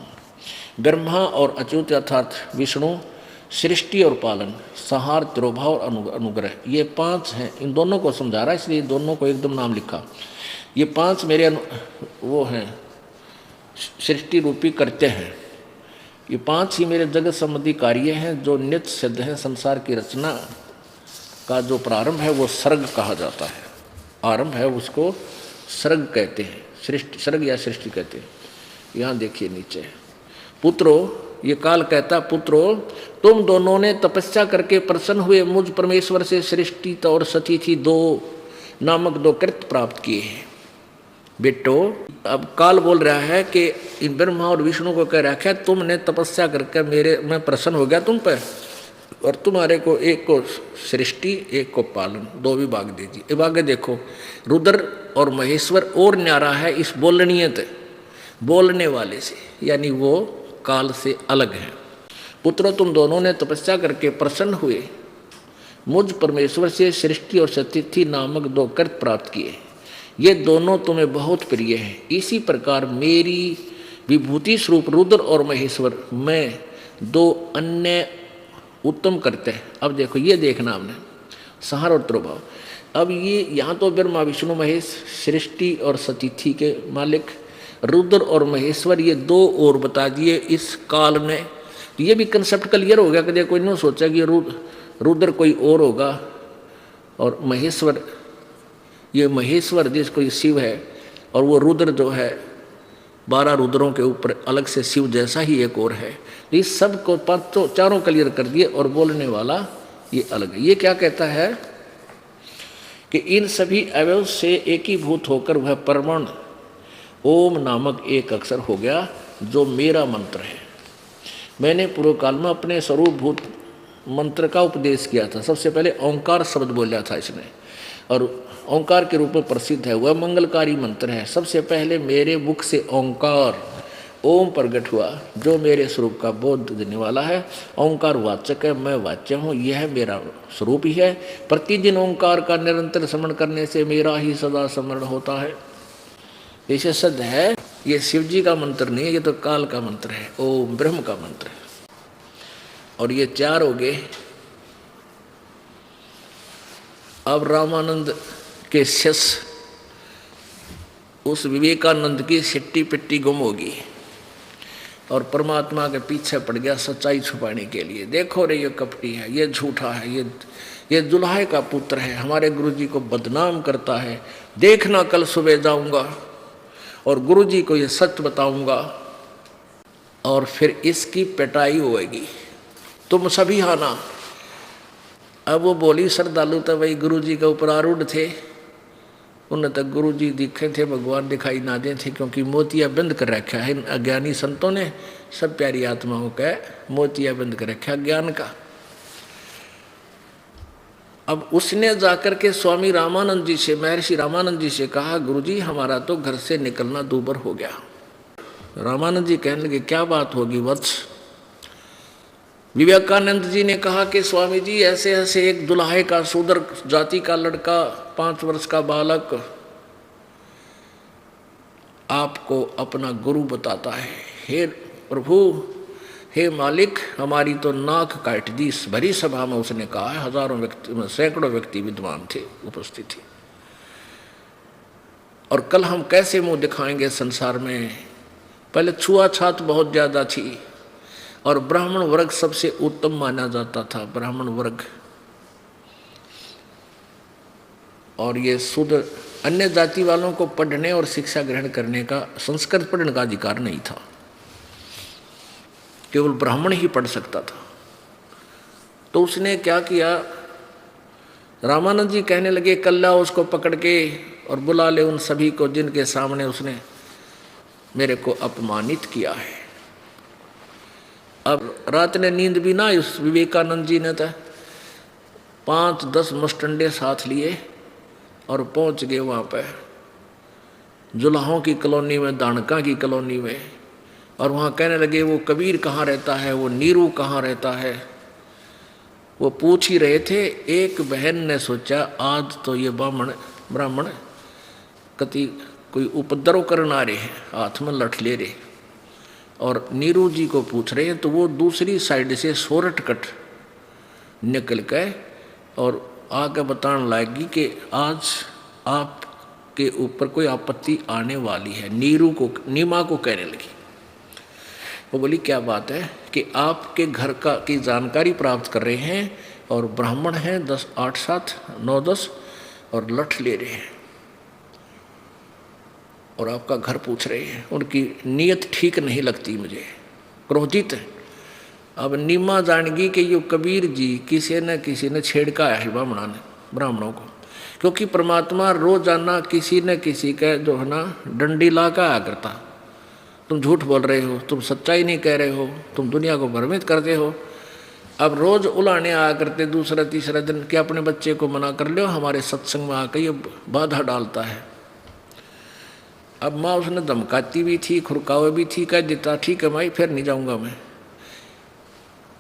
ब्रह्मा और अच्युत अर्थात विष्णु सृष्टि और पालन, संहार, तिरोभाव और अनुग्रह, ये 5 हैं। इन दोनों को समझा रहा है, इसलिए दोनों को एकदम नाम लिखा। ये 5 मेरे वो हैं, सृष्टि रूपी करते हैं। ये 5 ही मेरे जगत संबंधी कार्य हैं जो नित्य सिद्ध हैं। संसार की रचना का जो प्रारंभ है वो सर्ग कहा जाता है, आरंभ है उसको सर्ग कहते हैं, सृष्टि सर्ग या सृष्टि कहते हैं। यहाँ देखिए नीचे, पुत्रो, ये काल कहता, पुत्रो तुम दोनों ने तपस्या करके प्रसन्न हुए मुझ परमेश्वर से सृष्टि और सतीथि 2 नामक 2 कृत्य प्राप्त किए हैं। बेटो, अब काल बोल रहा है कि इन ब्रह्मा और विष्णु को कह रखा है, तुमने तपस्या करके मैं प्रसन्न हो गया तुम पर, और तुम्हारे को एक को सृष्टि एक को पालन, 2 विभाग दीजिए। अब आगे देखो, रुद्र और महेश्वर और न्यारा है इस बोलनीयत, बोलने वाले से, यानी वो काल से अलग है। पुत्रों, तुम दोनों ने तपस्या करके प्रसन्न हुए मुझ परमेश्वर से सृष्टि और सतीथि नामक 2 कृत्य प्राप्त किए। ये दोनों तुम्हें बहुत प्रिय हैं। इसी प्रकार मेरी विभूति स्वरूप रुद्र और महेश्वर में 2 अन्य उत्तम करते हैं। अब देखो, ये देखना हमने संहार और तिरोभाव। अब ये यहाँ तो ब्रह्मा विष्णु महेश सृष्टि और सतीथि के मालिक रुद्र और महेश्वर, ये 2 और बता दिए इस काल ने। ये भी कंसेप्ट क्लियर हो गया कि देखो, इन्होंने सोचा कि रुद्र कोई और होगा और महेश्वर, ये महेश्वर जिसको ये शिव है, और वो रुद्र जो है 12 रुद्रों के ऊपर अलग से शिव जैसा ही एक और है। ये सब को तो चारों क्लियर कर दिए और बोलने वाला ये अलग है। ये क्या कहता है कि इन सभी अवयव से एकीभूत होकर वह परमाणु ओम नामक एक अक्षर हो गया, जो मेरा मंत्र है। मैंने पूर्व काल में अपने स्वरूपभूत मंत्र का उपदेश किया था। सबसे पहले ओंकार शब्द बोला था इसने, और ओंकार के रूप में प्रसिद्ध है, वह मंगलकारी मंत्र है। सबसे पहले मेरे मुख से ओंकार ओम प्रकट हुआ, जो मेरे स्वरूप का बोध देने वाला है। ओंकार वाचक है, मैं वाच्य हूँ, यह मेरा स्वरूप ही है। प्रतिदिन ओंकार का निरंतर स्मरण करने से मेरा ही सदा स्मरण होता है। ऐसे शब्द है, ये शिव जी का मंत्र नहीं है, ये तो काल का मंत्र है, ओम ब्रह्म का मंत्र है। और ये 4 हो गए। अब रामानंद के शिष्य उस विवेकानंद की सिट्टी पिट्टी गुम होगी और परमात्मा के पीछे पड़ गया सच्चाई छुपाने के लिए। देखो रे ये कपटी है, ये झूठा है, ये दुल्हाए का पुत्र है, हमारे गुरुजी को बदनाम करता है। देखना कल सुबह जाऊंगा और गुरुजी को ये सच बताऊंगा और फिर इसकी पिटाई होएगी, तुम सभी आना। अब वो बोली श्रद्धालु तो वही गुरुजी के ऊपर आरूढ़ थे, उन्हें तक गुरुजी दिखे थे, भगवान दिखाई ना दे थे, क्योंकि मोतिया बंद कर रखा है अज्ञानी संतों ने। सब प्यारी आत्माओं का मोतिया बंद कर रखा ज्ञान का। अब उसने जाकर के स्वामी रामानंद जी से, महर्षि रामानंद जी से कहा, गुरुजी हमारा तो घर से निकलना दूभर हो गया। रामानंद जी कहने लगे, क्या बात होगी वत्स? विवेकानंद जी ने कहा कि स्वामी जी ऐसे ऐसे एक दुल्हाए का शूद्र जाति का लड़का, 5 वर्ष का बालक आपको अपना गुरु बताता है। हे प्रभु, हे मालिक, हमारी तो नाक काट दी। इस भरी सभा में उसने कहा है, हजारों व्यक्ति, सैकड़ों व्यक्ति विद्वान थे, उपस्थित थे। और कल हम कैसे मुंह दिखाएंगे संसार में? पहले छुआछात बहुत ज्यादा थी और ब्राह्मण वर्ग सबसे उत्तम माना जाता था, ब्राह्मण वर्ग। और ये शुद्ध अन्य जाति वालों को पढ़ने और शिक्षा ग्रहण करने का, संस्कृत पढ़ने का अधिकार नहीं था, केवल ब्राह्मण ही पढ़ सकता था। तो उसने क्या किया, रामानंद जी कहने लगे, कल्ला उसको पकड़ के और बुला ले उन सभी को जिनके सामने उसने मेरे को अपमानित किया है। अब रात ने नींद भी ना, उस विवेकानंद जी ने तो 5-10 मुस्टंडे साथ लिए और पहुंच गए वहाँ पे जुलाहों की कॉलोनी में, दानका की कॉलोनी में। और वहाँ कहने लगे, वो कबीर कहाँ रहता है, वो नीरू कहाँ रहता है। वो पूछ ही रहे थे। एक बहन ने सोचा, आज तो ये ब्राह्मण कति कोई उपद्रव करने आ रहे हैं, हाथ में लठ ले रहे और नीरू जी को पूछ रहे हैं। तो वो दूसरी साइड से सोरठ कट निकल गए और आगे बताने लगी कि आज आपके ऊपर कोई आपत्ति आने वाली है। नीरू को, नीमा को कहने लगी। वो बोली, क्या बात है? कि आपके घर का की जानकारी प्राप्त कर रहे हैं और ब्राह्मण हैं 10, 8, 7, 9, 10 और लठ ले रहे हैं और आपका घर पूछ रहे हैं। उनकी नीयत ठीक नहीं लगती मुझे, क्रोधित है। अब नीमा जानेगी कि ये कबीर जी किसी ने छेड़का है ब्राह्मणों को, क्योंकि परमात्मा रोजाना किसी न किसी का जो है ना डंडी ला का आया करता। तुम झूठ बोल रहे हो, तुम सच्चाई नहीं कह रहे हो, तुम दुनिया को भ्रमित करते हो। अब रोज उलाने आया करते, दूसरा तीसरा दिन कि अपने बच्चे को मना कर लो, हमारे सत्संग में आकर ये बाधा डालता है। अब माँ उसने धमकाती भी थी, खुरकावे भी थी, कह देता ठीक है माई, फिर नहीं जाऊंगा मैं।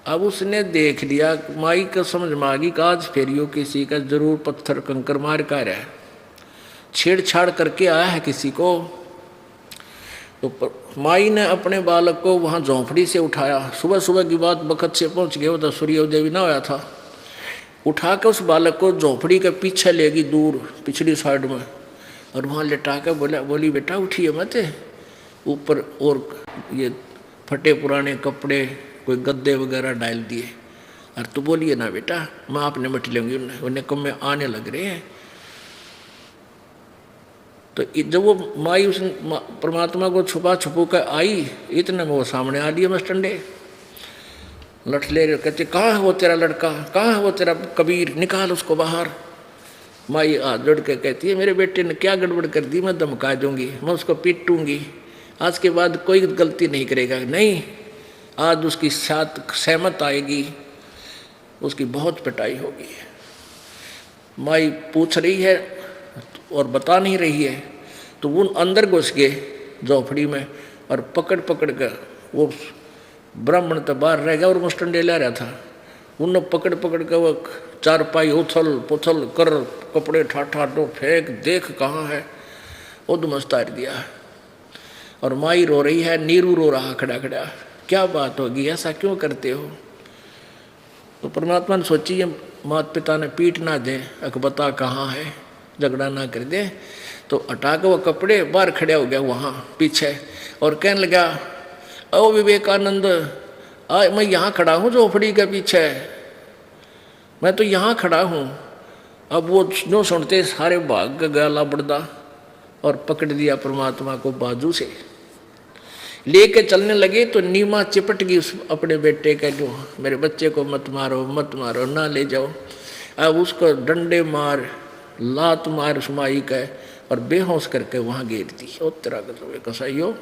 अब उसने देख लिया, माई को समझ में आ गई कि आज फेरियो किसी का जरूर पत्थर कंकर मार कर है, छेड़छाड़ करके आया है किसी को। तो माई ने अपने बालक को वहाँ झोंपड़ी से उठाया। सुबह सुबह की बात, बखत से पहुँच गए, वो तो सूर्योदय भी ना होया था। उठा के उस बालक को झोंपड़ी के पीछे ले गई, दूर पिछली साइड में, और वहाँ लिटा के बोली बेटा उठिए मत। ऊपर और ये फटे पुराने कपड़े, कोई गद्दे वगैरह डाल दिए, और तो बोलिए ना बेटा, मैं आपने मट लेंगी। उन्हें कम में आने लग रहे हैं। तो जब वो माई उस परमात्मा को छुपा छुपू कर आई, इतने में वो सामने आ लिए मस्टंडे लठ ले रहे, कहते कहाँ है वो तेरा लड़का, कहाँ है वो तेरा कबीर, निकाल उसको बाहर। माई हाथ जोड़ के कहती है मेरे बेटे ने क्या गड़बड़ कर दी, मैं धमका दूंगी, मैं उसको पीटूंगी, आज के बाद कोई गलती नहीं करेगा। नहीं, आज उसकी साथ सहमत आएगी, उसकी बहुत पिटाई होगी। माई पूछ रही है और बता नहीं रही है, तो वो अंदर घुस गए झोपड़ी में और पकड़ पकड़ कर, वो ब्राह्मण तो बाहर रह गया और मुस्टंडे ले रहा था, उन्होंने पकड़ पकड़ कर वो चारपाई उथल पुथल कर, कपड़े ठाठा तो फेंक, देख कहाँ है, उधमस्तार दिया। और माई रो रही है, नीरू रो रहा खड़ा खड़ा, क्या बात होगी, ऐसा क्यों करते हो। तो परमात्मा ने सोची माता पिता ने पीट ना दे, अक बता कहाँ है, झगड़ा ना कर दे, तो हटा के वो कपड़े बाहर खड़े हो गया वहाँ पीछे और कहने लगा ओ विवेकानंद, मैं यहाँ खड़ा हूँ झोपड़ी के पीछे, मैं तो यहाँ खड़ा हूँ। अब वो जो सुनते सारे भाग गया बड़दा और पकड़ दिया परमात्मा को बाजू से लेके चलने लगे। तो नीमा चिपट गई उस अपने बेटे के, जो मेरे बच्चे को मत मारो मत मारो, ना ले जाओ। अब उसको डंडे मार लात मार उस माई का और बेहोश करके वहाँ गिर दी। ओ तेरा कसाईयो।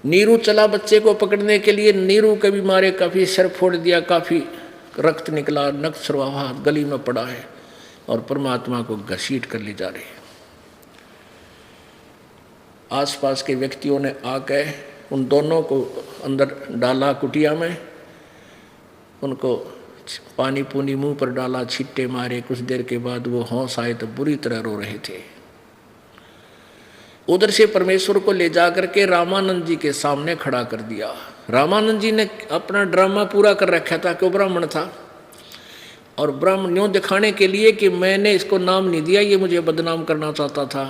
नीरू चला बच्चे को पकड़ने के लिए, नीरू के भी मारे काफ़ी सिर फोड़ दिया, काफ़ी रक्त निकला, नक्त सरवाहा गली में पड़ा है और परमात्मा को घसीट कर ले जा रहे हैं। आसपास के व्यक्तियों ने आके उन दोनों को अंदर डाला कुटिया में, उनको पानी पूनी मुंह पर डाला, छिट्टे मारे। कुछ देर के बाद वो होश आए तो बुरी तरह रो रहे थे। उधर से परमेश्वर को ले जा करके रामानंद जी के सामने खड़ा कर दिया। रामानंद जी ने अपना ड्रामा पूरा कर रखा था कि वो ब्राह्मण था और ब्राह्मण यूँ दिखाने के लिए कि मैंने इसको नाम नहीं दिया, ये मुझे बदनाम करना चाहता था,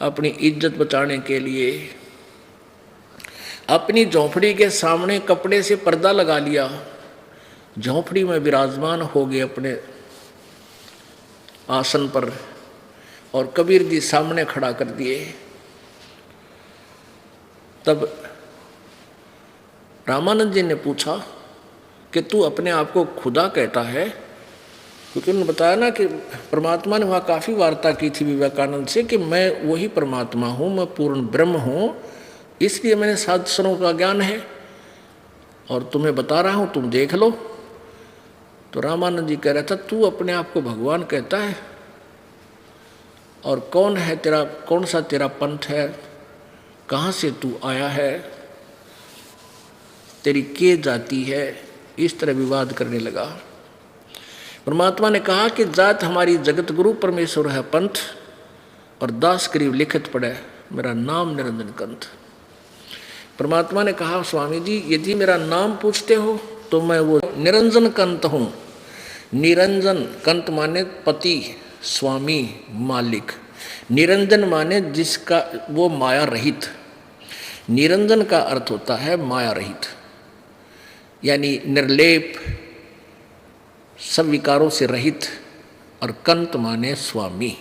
अपनी इज्जत बचाने के लिए अपनी झोंपड़ी के सामने कपड़े से पर्दा लगा लिया, झोंपड़ी में विराजमान हो गए अपने आसन पर और कबीर जी सामने खड़ा कर दिए। तब रामानंद जी ने पूछा कि तू अपने आप को खुदा कहता है, क्योंकि उन्होंने बताया ना कि परमात्मा ने वहाँ काफ़ी वार्ता की थी विवेकानंद से कि मैं वही परमात्मा हूँ, मैं पूर्ण ब्रह्म हूँ, इसलिए मैंने शास्त्रों का ज्ञान है और तुम्हें बता रहा हूँ, तुम देख लो। तो रामानंद जी कह रहा था तू अपने आप को भगवान कहता है और कौन है तेरा, कौन सा तेरा पंथ है, कहाँ से तू आया है, तेरी के जाति है, इस तरह विवाद करने लगा। परमात्मा ने कहा कि जात हमारी जगत गुरु परमेश्वर है पंथ, और दास करीब लिखित पड़े मेरा नाम निरंजन कंथ। परमात्मा ने कहा स्वामी जी यदि मेरा नाम पूछते हो तो मैं वो निरंजन कंत हूँ। निरंजन कंत माने पति, स्वामी, मालिक। निरंजन माने जिसका वो माया रहित। निरंजन का अर्थ होता है माया रहित, यानी निर्लेप, सब विकारों से रहित। और कंत माने स्वामी,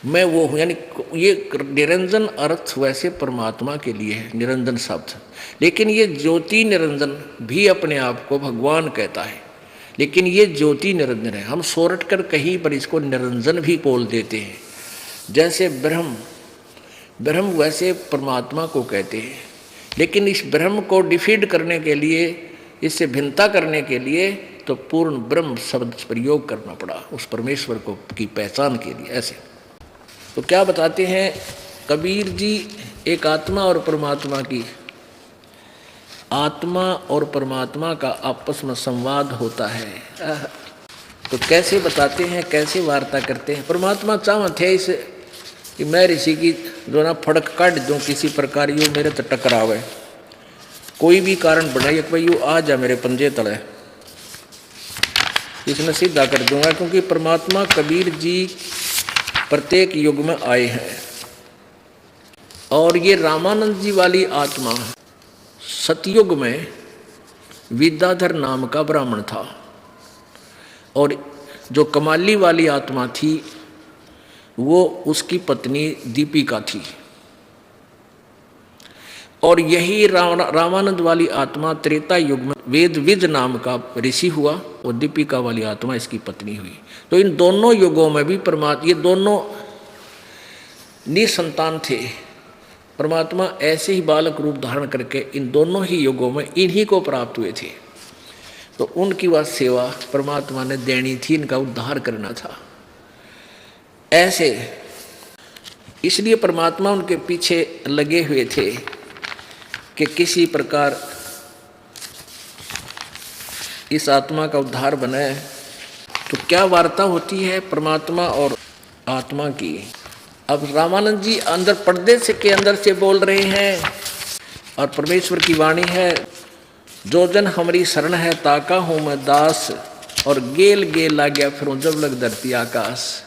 मैं वो हूँ। यानी ये निरंजन अर्थ वैसे परमात्मा के लिए है निरंजन शब्द, लेकिन ये ज्योति निरंजन भी अपने आप को भगवान कहता है, लेकिन ये ज्योति निरंजन है। हम सोरठ कर कहीं पर इसको निरंजन भी बोल देते हैं। जैसे ब्रह्म, ब्रह्म वैसे परमात्मा को कहते हैं, लेकिन इस ब्रह्म को डिफीड करने के लिए, इससे भिन्नता करने के लिए तो पूर्ण ब्रह्म शब्द प्रयोग करना पड़ा उस परमेश्वर को की पहचान के लिए। ऐसे तो क्या बताते हैं कबीर जी, एक आत्मा और परमात्मा की, आत्मा और परमात्मा का आपस में संवाद होता है। तो कैसे बताते हैं, कैसे वार्ता करते हैं। परमात्मा चाहते थे इस कि मैं ऋषि की जो ना फड़क काट दूँ किसी प्रकार, यू मेरे तो टकरावे, कोई भी कारण बनाइए भाई यू आ जा मेरे पंजे तले, इसने सीधा कर दूंगा। क्योंकि परमात्मा कबीर जी प्रत्येक युग में आए हैं। और ये रामानंद जी वाली आत्मा सतयुग में विद्याधर नाम का ब्राह्मण था, और जो कमाली वाली आत्मा थी वो उसकी पत्नी दीपिका थी। और यही रामानंद वाली आत्मा त्रेता युग में वेदविज नाम का ऋषि हुआ और दीपिका वाली आत्मा इसकी पत्नी हुई। तो इन दोनों युगों में भी परमात्मा, ये दोनों निसंतान थे। परमात्मा ऐसे ही बालक रूप धारण करके इन दोनों ही युगों में इन्हीं को प्राप्त हुए थे। तो उनकी वह सेवा परमात्मा ने देनी थी, इनका उद्धार करना था। ऐसे इसलिए परमात्मा उनके पीछे लगे हुए थे कि किसी प्रकार इस आत्मा का उद्धार बने। तो क्या वार्ता होती है परमात्मा और आत्मा की। अब रामानंद जी अंदर पर्दे से के अंदर से बोल रहे हैं और परमेश्वर की वाणी है, जो जन हमारी शरण है ताका हूँ मैं दास, और गेल गेल ला गया फिर जब लग धरती आकाश।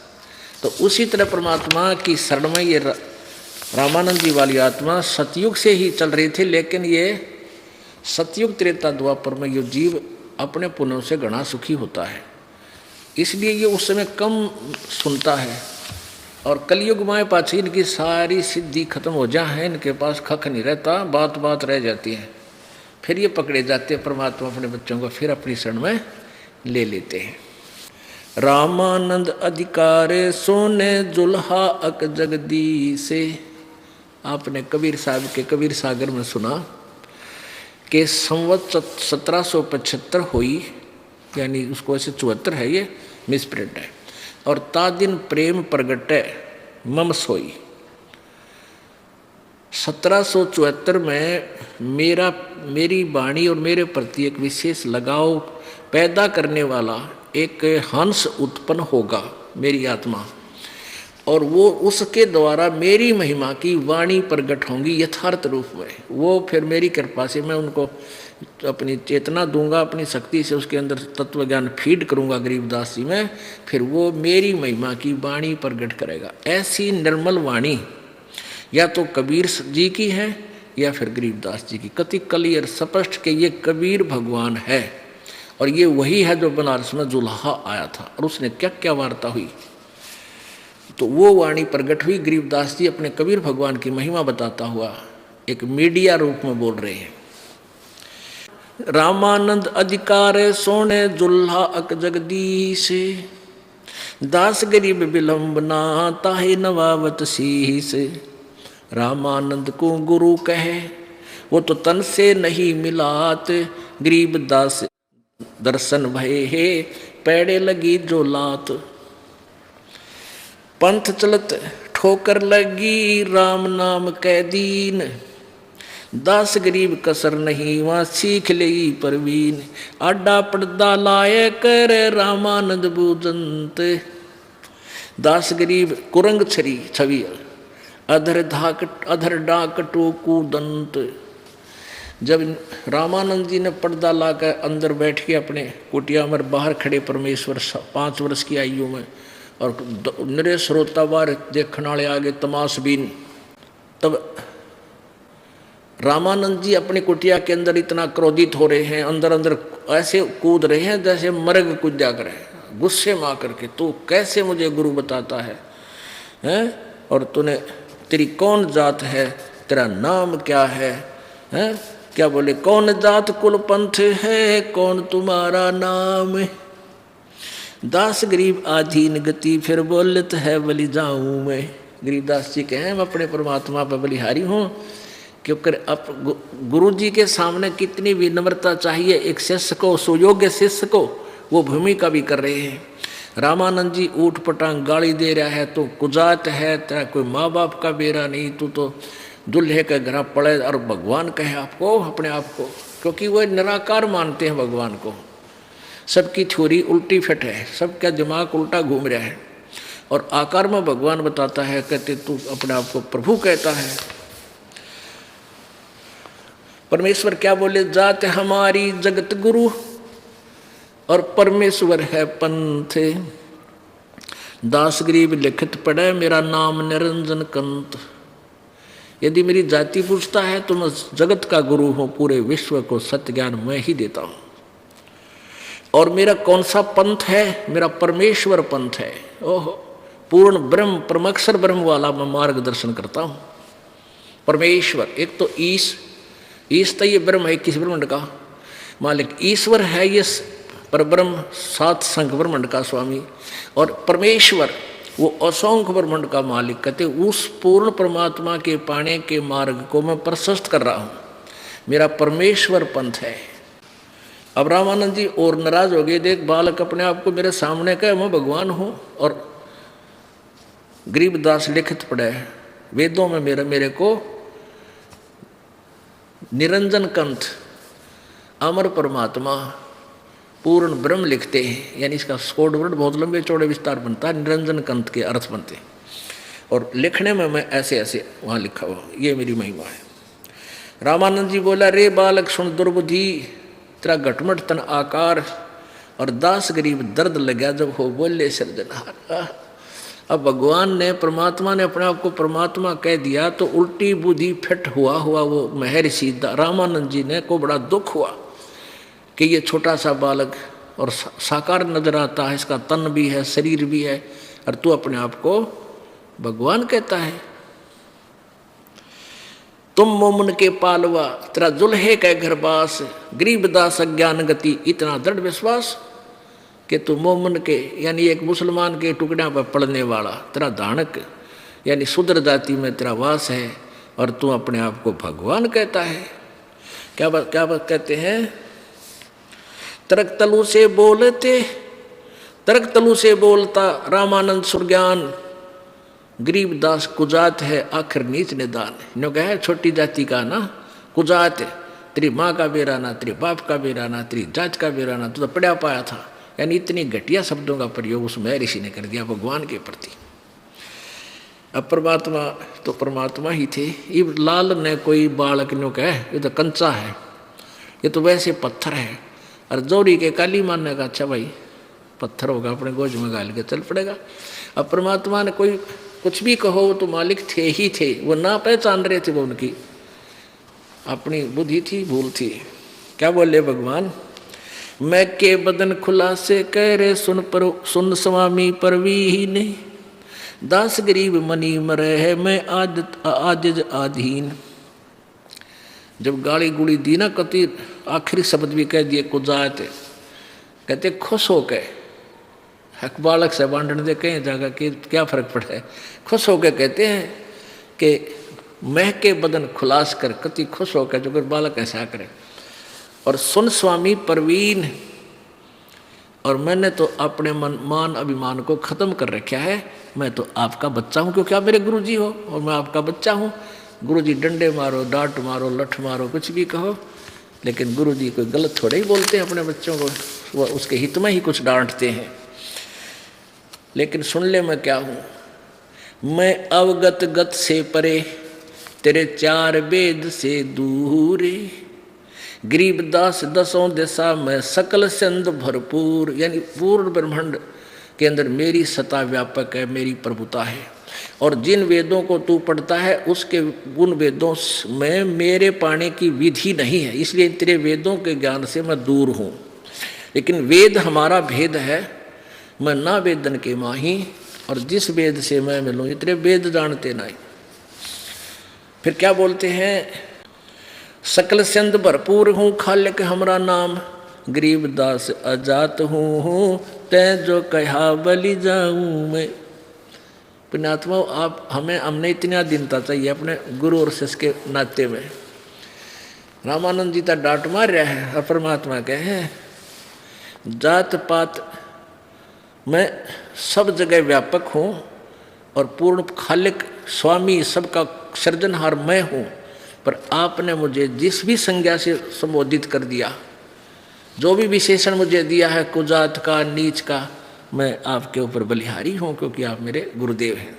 तो उसी तरह परमात्मा की शरण में ये रामानंद जी वाली आत्मा सतयुग से ही चल रही थी, लेकिन ये सतयुग त्रेता द्वापर में ये जीव अपने पुण्यों से घना सुखी होता है, इसलिए ये उस समय कम सुनता है। और कलयुग में पाछी इनकी सारी सिद्धि खत्म हो जाए, इनके पास खख नहीं रहता, बात बात रह जाती है। फिर ये पकड़े जाते हैं, परमात्मा अपने बच्चों को फिर अपनी शरण में ले लेते हैं। रामानंद अधिकार सोने जुल्हा अक जगदीसे। आपने कबीर साहब के कबीर सागर में सुना कि संवत 1775 हुई, यानी उसको ऐसे 74 है, ये मिसप्रिंट है। और ता दिन प्रेम प्रगटे मम सोई। 1774 में मेरी वाणी और मेरे प्रति एक विशेष लगाव पैदा करने वाला एक हंस उत्पन्न होगा, मेरी आत्मा, और वो उसके द्वारा मेरी महिमा की वाणी प्रकट होंगी यथार्थ रूप में। वो फिर मेरी कृपा से मैं उनको अपनी चेतना दूंगा, अपनी शक्ति से उसके अंदर तत्व ज्ञान फीड करूंगा गरीबदास जी में, फिर वो मेरी महिमा की वाणी प्रकट करेगा। ऐसी निर्मल वाणी या तो कबीर जी की है या फिर गरीबदास जी की, कति क्लियर स्पष्ट के ये कबीर भगवान है और ये वही है जो बनारस में जुल्हा आया था। और उसने क्या क्या वार्ता हुई, तो वो वाणी प्रकट हुई। गरीबदास जी अपने कबीर भगवान की महिमा बताता हुआ एक मीडिया रूप में बोल रहे हैं। रामानंद अधिकार सोने जुल्हा अक जगदीश, दास गरीब विलंबना ताहे नवावत शीस। रामानंद को गुरु कहे वो तो तन से नहीं मिलात, गरीब दास दर्शन भय है पैड़े लगी जो लात। पंथ चलत ठोकर लगी राम नाम कै दीन, दास गरीब कसर नहीं वहाँ सीख ले परवीन। आडा पड़दा लाए कर रामानंद बूजंत, दास गरीब कुरंग छरी छवि अधर डाक टोकू दंत। जब रामानंद जी ने पर्दा लाकर अंदर बैठ के अपने कुटिया में बाहर खड़े परमेश्वर 5 वर्ष की आयु में, और निरे श्रोता बार देखने वाले आगे तमाशबीन, तब रामानंद जी अपनी कुटिया के अंदर इतना क्रोधित हो रहे हैं, अंदर अंदर ऐसे कूद रहे हैं जैसे मर्ग कूदा करे, गुस्से में आकर के, तू कैसे मुझे गुरु बताता है हैं? और तूने तेरी कौन जात है, तेरा नाम क्या है हैं? क्या बोले, कौन जात कुल पंथ है, कौन तुम्हारा नाम। दास गरीब आधीन गति फिर बोलत है बलि जाऊं मैं। गरीबदास जी कहें मैं अपने परमात्मा पर बलिहारी हूँ, क्योंकि अब गुरु जी के सामने कितनी विनम्रता चाहिए एक शिष्य को, सुयोग्य शिष्य को, वो भूमिका भी कर रहे हैं। रामानंद जी ऊट पटांग गाली दे रहा है, तो कुजात है, तेरा कोई माँ बाप का बेरा नहीं, तू तो दुल्हे के घर पड़े, और भगवान कहे आपको अपने आप को, क्योंकि वो निराकार मानते हैं भगवान को। सबकी थ्योरी उल्टी फिट है, सबका दिमाग उल्टा घूम रहा है, और आकार में भगवान बताता है, कहते तू अपने आप को प्रभु कहता है। परमेश्वर क्या बोले, जात हमारी जगत गुरु और परमेश्वर है पंथ। दास गरीब लिखित पढ़े मेरा नाम निरंजन कंत। यदि मेरी जाति पूछता है तो मैं जगत का गुरु हूँ, पूरे विश्व को सत्य ज्ञान मैं ही देता हूँ। और मेरा कौन सा पंथ है, मेरा परमेश्वर पंथ है। ओहो, पूर्ण ब्रह्म परमक्षर ब्रह्म वाला मैं मार्गदर्शन करता हूँ। परमेश्वर एक तो ईश तो ये ब्रह्म है किस ब्रह्मांड का मालिक, ईश्वर है ये परब्रह्म सात संख ब्रह्मांड का स्वामी, और परमेश्वर वो असंख्य ब्रह्मांड का मालिक। कहते उस पूर्ण परमात्मा के पाने के मार्ग को मैं प्रशस्त कर रहा हूँ, मेरा परमेश्वर पंथ है। अब रामानंद जी और नाराज हो गए, देख बालक अपने आप को मेरे सामने कहे मैं भगवान हूँ, और गरीबदास लिखित पड़े वेदों में मेरे को निरंजन कंठ अमर परमात्मा पूर्ण ब्रह्म लिखते हैं, यानी इसका कोड वर्ड बहुत लंबे चौड़े विस्तार बनता है, निरंजन कंठ के अर्थ बनते हैं, और लिखने में मैं ऐसे ऐसे वहाँ लिखा हुआ, ये मेरी महिमा है। रामानंद जी बोला, रे बालक सुन दुर्बुद्धि, तेरा घटमट तन आकार और दास गरीब दर्द लगा जब हो बोले सृजनहार। अब भगवान ने परमात्मा ने अपने आप को परमात्मा कह दिया तो उल्टी बुद्धि फिट हुआ वो महर्षि रामानंद जी ने को बड़ा दुख हुआ कि ये छोटा सा बालक और साकार नजर आता है, इसका तन भी है शरीर भी है, और तू अपने आप को भगवान कहता है। तुम मोमन के पालवा तेरा जुल्हे के घरबास, गरीबदास अज्ञान गति, इतना दृढ़ विश्वास कि तू मोमन के यानी एक मुसलमान के टुकड़ियाँ पर पड़ने वाला, तेरा धानक यानी शूद्र जाति में तेरा वास है, और तू अपने आप को भगवान कहता है। क्या बात कहते हैं, तरक तलु से बोलता रामानंद सुरज्ञान, गरीबदास कुजात है आखिर नीच निदान। नो कहे छोटी जाति का ना कुजात, तेरी माँ का बेराना, तेरे बाप का बेराना, तेरी जात का बेराना, तू तो पढ़ा पाया था, यानी इतनी घटिया शब्दों का प्रयोग उस महर्षि ने कर दिया भगवान के प्रति। अब परमात्मा तो परमात्मा ही थे, ये लाल ने कोई बालक नो कहे ये तो कंचा है, ये तो वैसे पत्थर है, और जोड़ी के काली मानने का अच्छा भाई पत्थर होगा, अपने गोज में गाल के चल पड़ेगा। अब परमात्मा ने कोई कुछ भी कहो, वो तो मालिक थे ही थे, वो ना पहचान रहे थे, वो उनकी अपनी बुद्धि थी, भूल थी। क्या बोले भगवान, मैं के बदन खुला से कह रहे सुन स्वामी परवीन, दास गरीब मनी मरे है मैं आजिज आधीन। जब गाली गुड़ी दी ना, कति आखिरी शब्द भी कह दिए कुजात, कहते खुश हो के हक बालक से बांटने दे कहीं जाकर कि क्या फर्क पड़ा है, खुश हो के कहते हैं कि मह के बदन खुलास कर, कति खुश हो के जो फिर बालक ऐसा करे। और सुन स्वामी परवीन, और मैंने तो अपने मान अभिमान को खत्म कर रखा है, मैं तो आपका बच्चा हूँ क्योंकि आप मेरे गुरुजी हो, और मैं आपका बच्चा हूँ। गुरुजी डंडे मारो, डांट मारो, लठ मारो, कुछ भी कहो, लेकिन गुरुजी कोई गलत थोड़े ही बोलते हैं अपने बच्चों को, वो उसके हित में ही कुछ डांटते हैं। लेकिन सुन ले मैं क्या हूँ, मैं अवगत गत से परे, तेरे चार वेद से दूर, गरीबदास दसों दिशा में सकल संद भरपूर, यानी पूर्ण ब्रह्मांड के अंदर मेरी सत्ता व्यापक है, मेरी प्रभुता है, और जिन वेदों को तू पढ़ता है उसके उन वेदों में मेरे पाने की विधि नहीं है, इसलिए तेरे वेदों के ज्ञान से मैं दूर हूँ। लेकिन वेद हमारा भेद है, मैं ना वेदन के माही, और जिस वेद से मैं मिलूँ तेरे वेद जानते नहीं। फिर क्या बोलते हैं, सकल संद भरपूर हूँ खालिक हमरा नाम, गरीबदास अजात हूँ तै जो कहा बलि जाऊँ मैं। पुण्यात्मा आप हमने इतना दीनता चाहिए अपने गुरु और शिष्य के नाते में। रामानंद जी तो डांट मार रहा है, और परमात्मा कहे जात पात मैं सब जगह व्यापक हूँ, और पूर्ण खालिक स्वामी सबका सृजनहार मैं हूँ, पर आपने मुझे जिस भी संज्ञा से संबोधित कर दिया, जो भी विशेषण मुझे दिया है कुजात का, नीच का, मैं आपके ऊपर बलिहारी हूँ क्योंकि आप मेरे गुरुदेव हैं।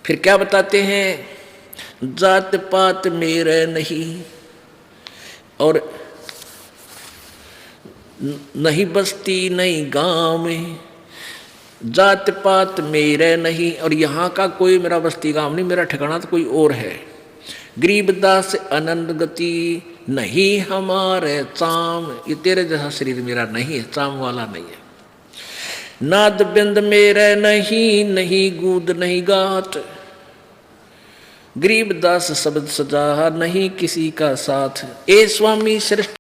फिर क्या बताते हैं, जात पात मेरे नहीं, और नहीं बस्ती नहीं गांव में, जात पात मेरे नहीं, और यहाँ का कोई मेरा बस्ती गांव नहीं, मेरा ठिकाना तो कोई और है। गरीबदास अनंत गति नहीं हमारे चाम, ये तेरे जैसा शरीर मेरा नहीं है, चाम वाला नहीं है। नाद बिंद मेरे नहीं, नहीं गूद नहीं गात, गरीबदास शब्द सजा नहीं किसी का साथ। ए स्वामी श्रेष्ठ